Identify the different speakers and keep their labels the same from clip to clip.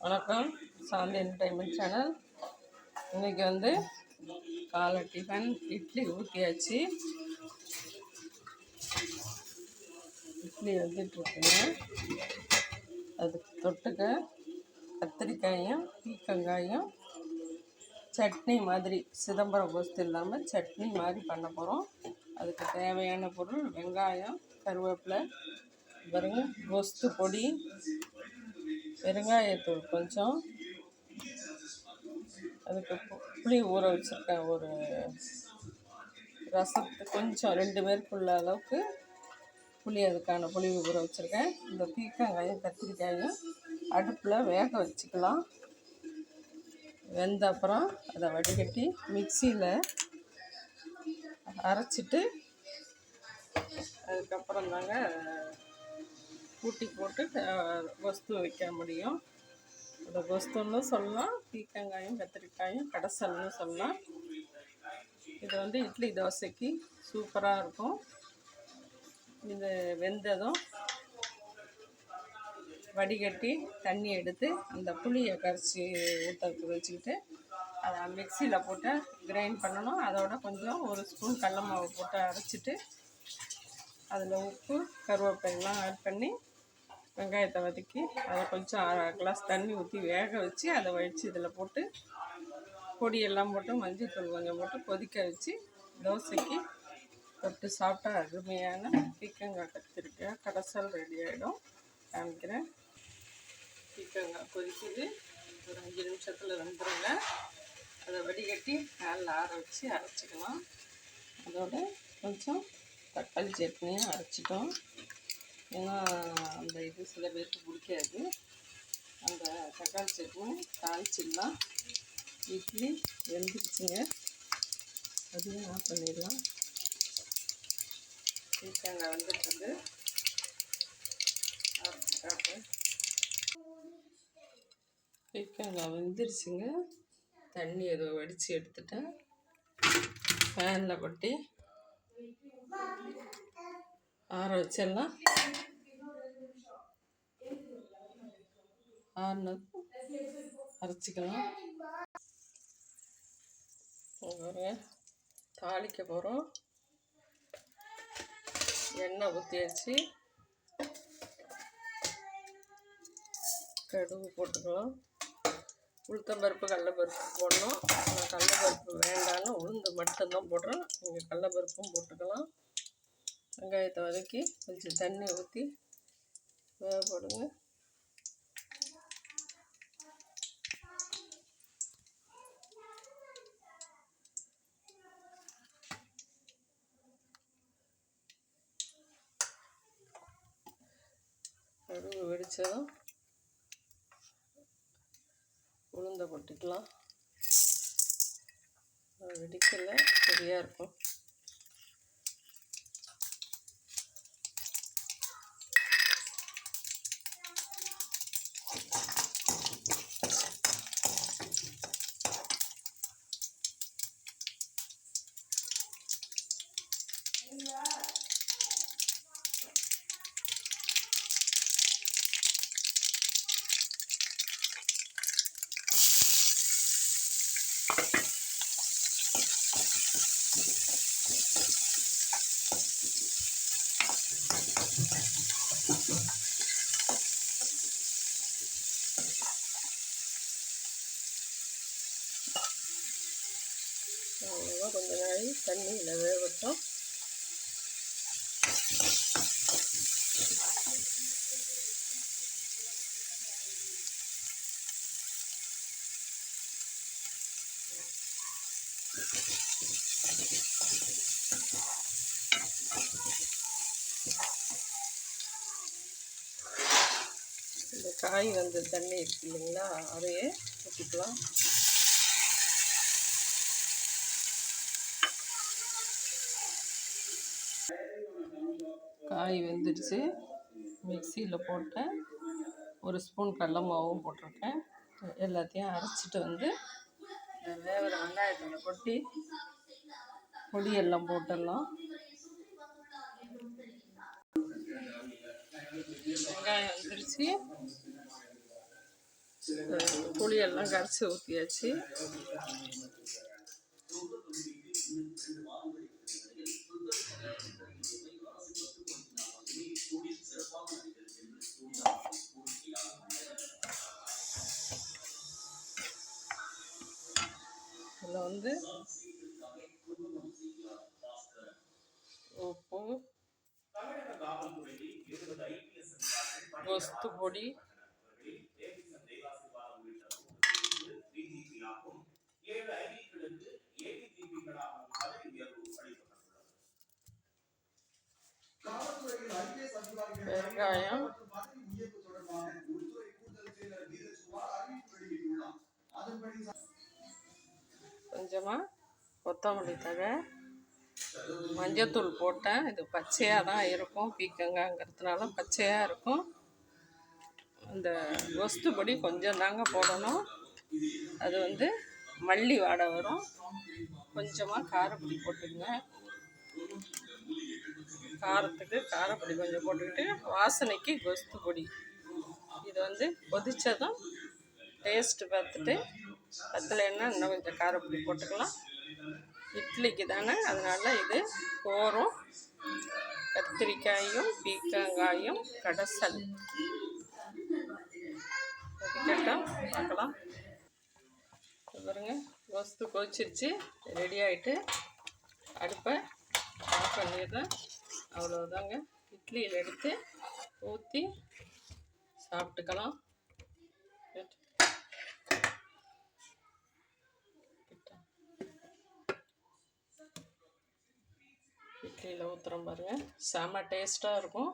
Speaker 1: வணக்கம். சாந்தி entertainment channel. இன்றைக்கி வந்து காலை டிஃபன் இட்லி ஊற்றியாச்சு. இட்லி வந்துட்டுருக்குங்க. அதுக்கு தொட்டுக்க கத்திரிக்காயும் பீக்கங்காயும் சட்னி மாதிரி, சிதம்பரம் கோஸ்து இல்லாமல் சட்னி மாதிரி பண்ண போகிறோம். அதுக்கு தேவையான பொருள் வெங்காயம், கருவேப்பிலை, பாருங்க, கோஸ்து பொடி, பெருங்காயத்தூள் கொஞ்சம், அதுக்கு புளி ஊற வச்சுருக்கேன். ஒரு ரசத்துக்கு கொஞ்சம் 2 பேருக்குள்ள அளவுக்கு புளி, அதுக்கான புளி ஊற வச்சுருக்கேன். இந்த பீக்கங்காயும் கத்திரிக்காயும் அடுப்பில் வேக வச்சுக்கலாம். வெந்த அப்புறம் அதை வடிகட்டி மிக்சியில் அரைச்சிட்டு அதுக்கப்புறம் தாங்க கூட்டி போட்டு கொஸ்து வைக்க முடியும். அந்த கொஸ்துன்னு சொல்லலாம், பீக்கங்காயும் கத்திரிக்காயும் கடைசல்னு சொல்லலாம். இது வந்து இட்லி தோசைக்கு சூப்பராக இருக்கும். இது வெந்ததும் வடிகட்டி தண்ணி எடுத்து அந்த புளியை கரைச்சி ஊற்றுறதுக்கு வச்சுக்கிட்டு அதை மிக்சியில் போட்டு கிரைண்ட் பண்ணணும். அதோட கொஞ்சம் 1 ஸ்பூன் கடல மாவு போட்டு அரைச்சிட்டு அதில் உப்பு, கருவேப்பிலைலாம் ஆட் பண்ணி வெங்காயத்தை வதக்கி அதை கொஞ்சம் 1/2 கிளாஸ் தண்ணி ஊற்றி வேக வச்சு அதை வடித்து இதில் போட்டு பொடியெல்லாம் போட்டு மஞ்சள் கொஞ்சம் போட்டு கொதிக்க வச்சு தோசைக்கு தொட்டு சாப்பிட்டா அருமையான பீக்கங்காய் கத்திரிக்காய் கடைசல் ரெடி ஆகிடும். காமிக்கிறேன். பீக்கங்காய் கொதிக்குது. ஒரு 5 நிமிஷத்தில் வந்துடுங்க. அதை வடிகட்டி நல்லா ஆற வச்சு அரைச்சிக்கலாம். அதோட கொஞ்சம் தக்காளி சட்னியும் அரைச்சிட்டோம். ஏன்னா அந்த இது சில பேருக்கு பிடிக்காது. அந்த தக்காளி சட்னி தாளிச்சிடலாம். இட்லி வெந்துருச்சுங்க, அதையும் ஆஃப் பண்ணிடலாம். பீக்கங்காய் வந்துட்டு பீக்கங்காய் வெந்துருச்சுங்க. தண்ணி ஏதோ வடித்து எடுத்துட்டேன். ஃபேனில் கொட்டி ஆற வச்சிடலாம். ஆறுனது அரைச்சிக்கலாம். தாளிக்க போகிறோம். எண்ணெய் ஊற்றியாச்சு. கடுகு போட்டுக்கலாம். உளுத்தம்பருப்பு, கடலைப்பருப்பு போடணும். நான் கடலைப்பருப்பு வேண்டான்னு உளுந்து மட்டும்தான் போடுறேன். நீங்கள் கடலைப்பருப்பும் போட்டுக்கலாம். வெங்காயத்தை வதக்கி கொஞ்சம் தண்ணி ஊற்றி வேக போடுங்க. கடுகு வெடித்ததும் உளுந்தை கொட்டிக்கலாம். வெடிக்கலை, சரியாக இருக்கும். அவ்வளோதான், கொஞ்ச நாள் தண்ணியில் வேகட்டும். இந்த காய் வந்து தண்ணி இருக்கு இல்லைங்களா, அதையே ஊற்றிக்கலாம். காய் வெந்துடுச்சு. மிக்சியில் போட்டேன். 1 ஸ்பூன் கடல மாவும் போட்டிருக்கேன். எல்லாத்தையும் அரைச்சிட்டு வந்து இந்த வேகிற வெங்காயத்தில் கொட்டி பொடியெல்லாம் போட்டுடலாம். வெங்காயம் வந்துருச்சு. புளியெல்லாம் கரைச்சி ஊற்றியாச்சு. இதில் வந்து உப்பு, கொஸ்து பொடி, வெங்காயம், கொஞ்சமாக கொத்தமல்லி தழை, மஞ்சத்தூள் போட்டேன். இது பச்சையாக தான் இருக்கும், பீக்கங்காங்கிறதுனால பச்சையாக இருக்கும். அந்த கொஸ்து பொடி கொஞ்சம் தாங்க போடணும். அது வந்து மல்லி வாடை வரும். கொஞ்சமாக காரப்பொடி போட்டுங்க. காரத்துக்கு காரப்பொடி கொஞ்சம் போட்டுக்கிட்டு, வாசனைக்கு கொஸ்து பொடி. இது வந்து கொதிச்சதும் டேஸ்ட்டு பார்த்துட்டு பத்தலைன்னா இன்னும் கொஞ்சம் காரப்பொடி போட்டுக்கலாம். இட்லிக்கு தானே, அதனால் இது போரும். கத்திரிக்காயும் பீக்கங்காயும் கடைசல் கொதிக்கட்டும், பார்க்கலாம். பாருங்க, கொஸ்து கொதிச்சிருச்சு, ரெடி ஆகிட்டு அடுப்பை ஆஃப் பண்ணிடுறேன். அவ்வளோதாங்க. இட்லியில் எடுத்து ஊற்றி சாப்பிட்டுக்கலாம். இட்லியில் ஊற்றுறோம் பாருங்கள், செம டேஸ்ட்டாக இருக்கும்.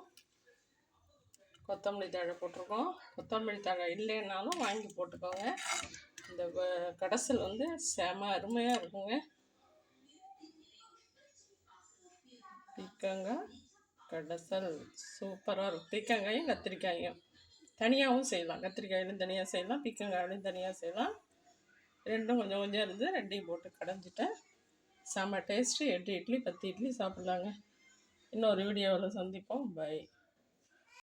Speaker 1: கொத்தமல்லி தழை போட்டிருக்கோம். கொத்தமல்லி தழை இல்லைன்னாலும் வாங்கி போட்டுக்கோங்க. இந்த கடைசல் வந்து செம அருமையாக இருக்குங்க. பீக்கங்காய் கடைசல் சூப்பராக இருக்கும். பீக்கங்காயும் கத்திரிக்காயும் தனியாகவும் செய்யலாம். கத்திரிக்காயிலும் தனியாக செய்யலாம், பீக்கங்காயிலும் தனியாக செய்யலாம். ரெண்டும் கொஞ்சம் கொஞ்சம் இருந்து ரெண்டையும் போட்டு கடைஞ்சிட்டேன். செம்ம டேஸ்ட்டு. 8 இட்லி 10 இட்லி சாப்பிட்லாங்க. இன்னொரு வீடியோவில் சந்திப்போம். பை.